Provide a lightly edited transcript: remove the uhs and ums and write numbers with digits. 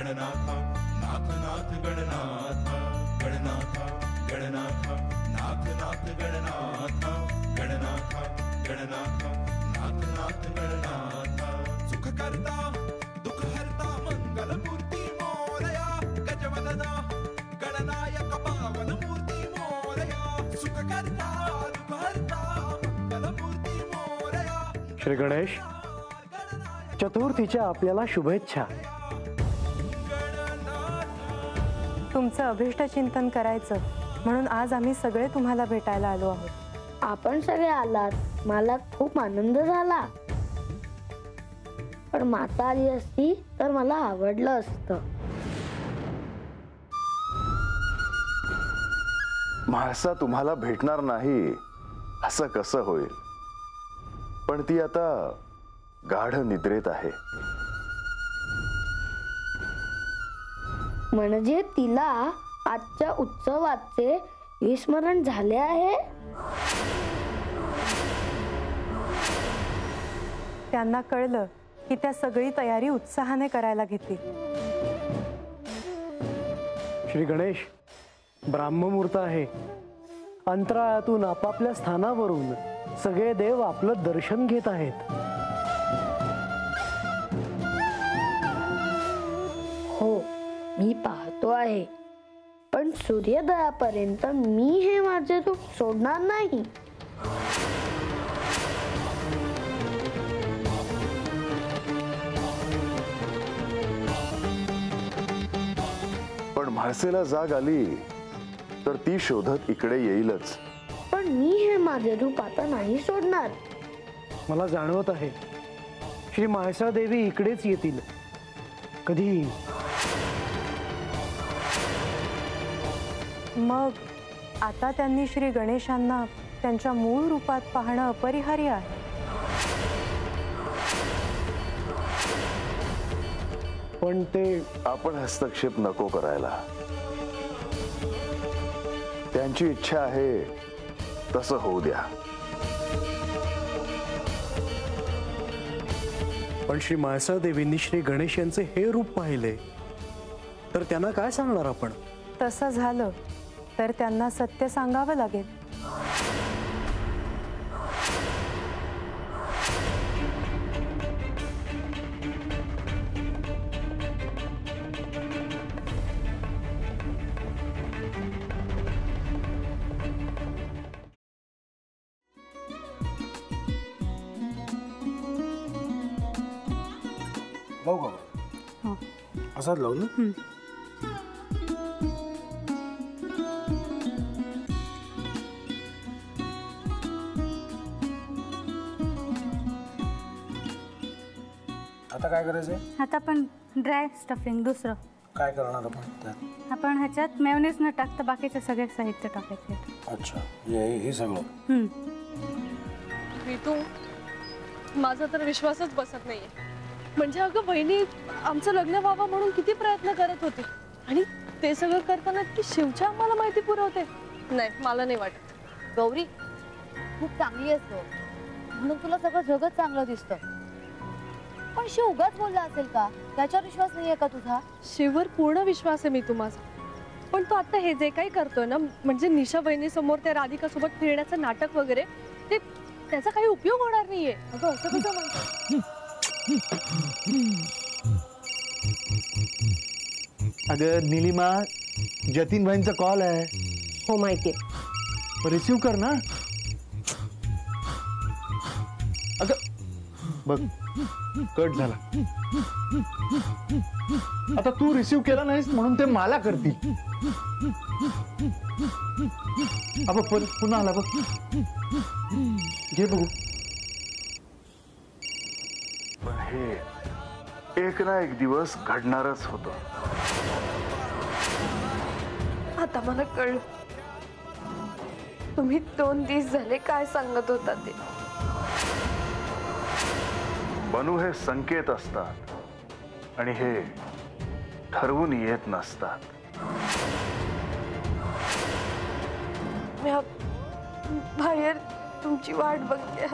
गणनाथ नाथ नाथ गणनाथ गणनाथ गणनाथ नाथ नाथ गणनाथ गणनाथ गणनाथ नाथ नाथ गणनाथ सुख करता दुख हरता मंगल मूर्ती मोरया गजवदना गणनायक पावन मूर्ती मोरया सुख करता दुख हरता मंगल मूर्ती मोरया। श्री गणेश, चतुर्थीच्या आपल्याला शुभेच्छा। तुमचं अभिष्ट चिंतन करायचं म्हणून आज आम्ही सगळे तुम्हाला भेटायला आलो आहोत। आपण सगळे आलात, मला खूप आनंद झाला, पण माता आली असती तर मला आवडलं असतं। म्हाळसा तुम्हाला भेटणार नाही असं कसं होईल, पण ती आता गाढ निद्रेत आहे। म्हणजे तिला आजच्या उत्सवाचे विस्मरण झाले आहे। त्यांना कळलं की त्या सगळी तयारी उत्साहाने करायला घेतली। श्री गणेश, ब्राह्ममुहूर्त आहे। अंतराळातून आपापल्या स्थानावरून सगळे देव आपलं दर्शन घेत आहेत। हो, मी पाहतो आहे, पण सूर्योदयापर्यंत मी हे माझे रूप सोडणार नाही। पण म्हाळसेला जाग आली तर ती शोधत इकडे येईलच। पण मी हे माझे रूप आता नाही सोडणार। मला जाणवत आहे श्री म्हाळसा देवी इकडेच येतील। कधी? मग आता त्यांनी श्री गणेशांना त्यांच्या मूळ रूपात पाहणं अपरिहार्य आहे। पण ते आपण हस्तक्षेप नको करायला। त्यांची इच्छा आहे तसं होऊ द्या। पण श्री म्हाळसा देवींनी श्री गणेश यांचे हे रूप पाहिले तर त्यांना काय सांगणार आपण? तसं झालं तर त्यांना सत्य सांगावं लागेल। लावू का? असाच लावू ना? आता काय करायचंय? आता आपण ड्राय स्टफिंग दुसरं काय करणार आपण त्यात? आपण ह्याच्यात मेयोनीज न टाकता बाकीचे सगळे साहित्य टाकायचे। अच्छा, हे सगळं? ऋतू, माझा तर विश्वासच बसत नाहीये। म्हणजे अगं बहिणी आमचं लग्न व्हावं म्हणून किती प्रयत्न करत होते आणि ते सगळं करताना की शिवच्या आम्हाला माहिती पुरवते। नाही, मला नाही वाटत। गौरी खूप चांगली असतो म्हणून तुला सगळं जगत चांगलं दिसतं, पण शिव उगाच बोलला असेल का? त्याच्यावर विश्वास नाहीये का तुझा? शिववर पूर्ण विश्वास आहे मी माझा, पण तो आता हे जे काही करतोय ना, म्हणजे निशा बहिणी समोर त्या राधिका सोबत फिरण्याचं नाटक वगैरे, ते त्याचा काही उपयोग होणार नाहीये। अगं असं कसं म्हणतो? अगं नीलिमा, जतीन भाईंचा कॉल आहे। हो माहितीये। रिसीव कर ना। अगं बघ, कट झाला। आता तू रिसीव केला नाहीस म्हणून ते मला करतील। अब पुन्हा आला बघ, घे बघू। पण हे एक ना एक दिवस घडणारच होतं। आता मला कळलं तुम्ही 2 दिवस झाले काय सांगत होता ते। बनू हे संकेत असतात आणि हे ठरवून येत नसतात। मी बाहेर तुमची वाट बघते।